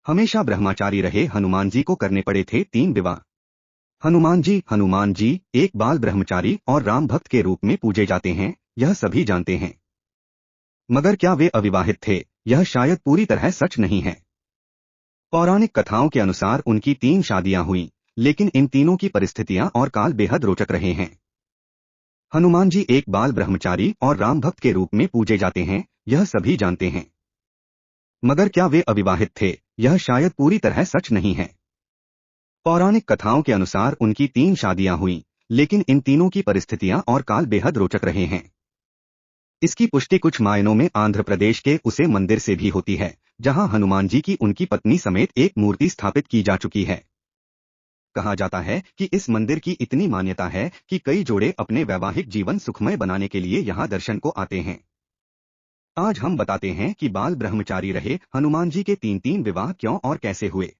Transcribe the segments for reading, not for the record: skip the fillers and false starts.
हमेशा ब्रह्मचारी रहे हनुमान जी को करने पड़े थे 3 विवाह। हनुमान जी एक बाल ब्रह्मचारी और राम भक्त के रूप में पूजे जाते हैं, यह सभी जानते हैं। मगर क्या वे अविवाहित थे, यह शायद पूरी तरह सच नहीं है। पौराणिक कथाओं के अनुसार उनकी 3 शादियां हुईं, लेकिन इन तीनों की परिस्थितियां और काल बेहद रोचक रहे हैं। हनुमान जी एक बाल ब्रह्मचारी और राम भक्त के रूप में पूजे जाते हैं, यह सभी जानते हैं। मगर क्या वे अविवाहित थे, यह शायद पूरी तरह सच नहीं है। पौराणिक कथाओं के अनुसार उनकी 3 शादियां हुईं, लेकिन इन तीनों की परिस्थितियां और काल बेहद रोचक रहे हैं। इसकी पुष्टि कुछ मायनों में आंध्र प्रदेश के उसे मंदिर से भी होती है, जहां हनुमान जी की उनकी पत्नी समेत एक मूर्ति स्थापित की जा चुकी है। कहा जाता है कि इस मंदिर की इतनी मान्यता है कि कई जोड़े अपने वैवाहिक जीवन सुखमय बनाने के लिए यहां दर्शन को आते हैं। आज हम बताते हैं कि बाल ब्रह्मचारी रहे हनुमान जी के 3 विवाह क्यों और कैसे हुए।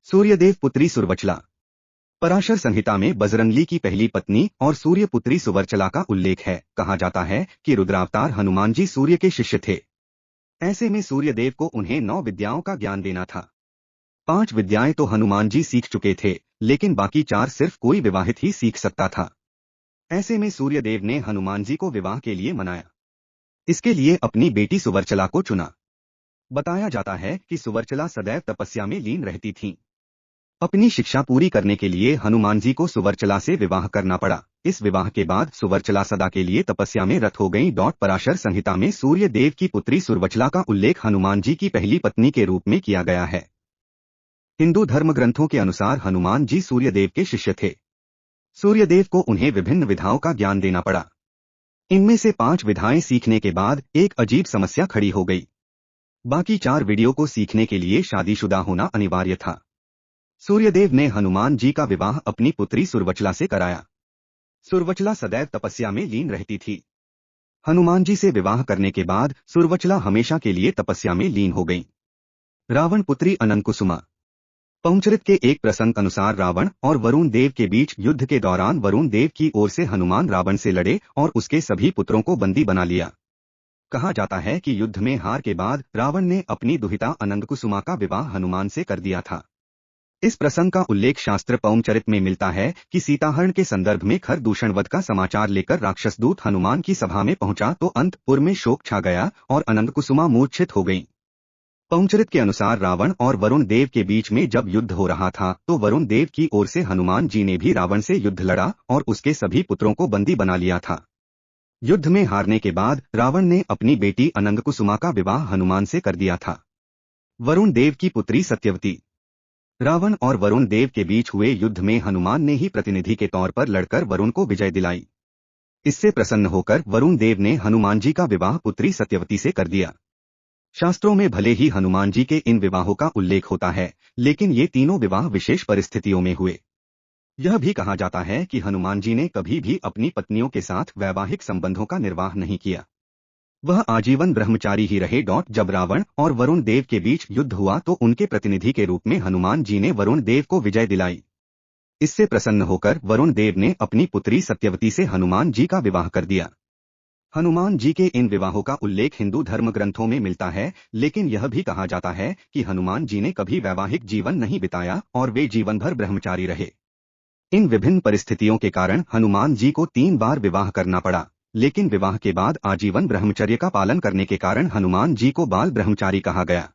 सूर्यदेव पुत्री सुरवचला। पराशर संहिता में बजरंगली की पहली पत्नी और सूर्य पुत्री सुवर्चला का उल्लेख है। कहा जाता है कि रुद्रावतार हनुमान जी सूर्य के शिष्य थे। ऐसे में सूर्यदेव को उन्हें 9 विद्याओं का ज्ञान देना था। 5 विद्याएं तो हनुमान जी सीख चुके थे, लेकिन बाकी 4 सिर्फ कोई विवाहित ही सीख सकता था। ऐसे में सूर्यदेव ने हनुमान जी को विवाह के लिए मनाया। इसके लिए अपनी बेटी सुवर्चला को चुना। बताया जाता है कि सुवर्चला सदैव तपस्या में लीन रहती थीं। अपनी शिक्षा पूरी करने के लिए हनुमान जी को सुवर्चला से विवाह करना पड़ा। इस विवाह के बाद सुवर्चला सदा के लिए तपस्या में रत हो गईं। पराशर संहिता में सूर्य देव की पुत्री सुरवचला का उल्लेख हनुमान जी की पहली पत्नी के रूप में किया गया है। हिंदू धर्म ग्रंथों के अनुसार हनुमान जी सूर्यदेव के शिष्य थे। सूर्यदेव को उन्हें विभिन्न विधाओं का ज्ञान देना पड़ा। इनमें से 5 विधाएं सीखने के बाद एक अजीब समस्या खड़ी हो गई। बाकी 4 विधियों को सीखने के लिए शादीशुदा होना अनिवार्य था। सूर्यदेव ने हनुमान जी का विवाह अपनी पुत्री सुरवचला से कराया। सुरवचला सदैव तपस्या में लीन रहती थी। हनुमान जी से विवाह करने के बाद सुरवचला हमेशा के लिए तपस्या में लीन हो गईं। रावण पुत्री अनंतकुसुमा। पौंचरित के एक प्रसंग अनुसार रावण और वरुण देव के बीच युद्ध के दौरान वरुण देव की ओर से हनुमान रावण से लड़े और उसके सभी पुत्रों को बंदी बना लिया। कहा जाता है कि युद्ध में हार के बाद रावण ने अपनी दुहिता अनंतकुसुमा का विवाह हनुमान से कर दिया था। इस प्रसंग का उल्लेख शास्त्र पौंचरित में मिलता है कि सीताहरण के संदर्भ में खर दूषण वध का समाचार लेकर राक्षसदूत हनुमान की सभा में पहुंचा तो अंतपुर में शोक छा गया और अनंतकुसुमा मूर्छित हो गईं। पौंचरित के अनुसार रावण और वरुण देव के बीच में जब युद्ध हो रहा था तो वरुण देव की ओर से हनुमान जी ने भी रावण से युद्ध लड़ा और उसके सभी पुत्रों को बंदी बना लिया था। युद्ध में हारने के बाद रावण ने अपनी बेटी अनंतकुसुमा का विवाह हनुमान से कर दिया था। वरुण देव की पुत्री सत्यवती। रावण और वरुण देव के बीच हुए युद्ध में हनुमान ने ही प्रतिनिधि के तौर पर लड़कर वरुण को विजय दिलाई। इससे प्रसन्न होकर वरुण देव ने हनुमान जी का विवाह पुत्री सत्यवती से कर दिया। शास्त्रों में भले ही हनुमान जी के इन विवाहों का उल्लेख होता है, लेकिन ये तीनों विवाह विशेष परिस्थितियों में हुए। यह भी कहा जाता है कि हनुमान जी ने कभी भी अपनी पत्नियों के साथ वैवाहिक संबंधों का निर्वाह नहीं किया। वह आजीवन ब्रह्मचारी ही रहे। जब रावण और वरुण देव के बीच युद्ध हुआ तो उनके प्रतिनिधि के रूप में हनुमान जी ने वरुण देव को विजय दिलाई। इससे प्रसन्न होकर वरुण देव ने अपनी पुत्री सत्यवती से हनुमान जी का विवाह कर दिया। हनुमान जी के इन विवाहों का उल्लेख हिंदू धर्म ग्रंथों में मिलता है, लेकिन यह भी कहा जाता है कि हनुमान जी ने कभी वैवाहिक जीवन नहीं बिताया और वे जीवन भर ब्रह्मचारी रहे। इन विभिन्न परिस्थितियों के कारण हनुमान जी को 3 बार विवाह करना पड़ा, लेकिन विवाह के बाद आजीवन ब्रह्मचर्य का पालन करने के कारण हनुमान जी को बाल ब्रह्मचारी कहा गया।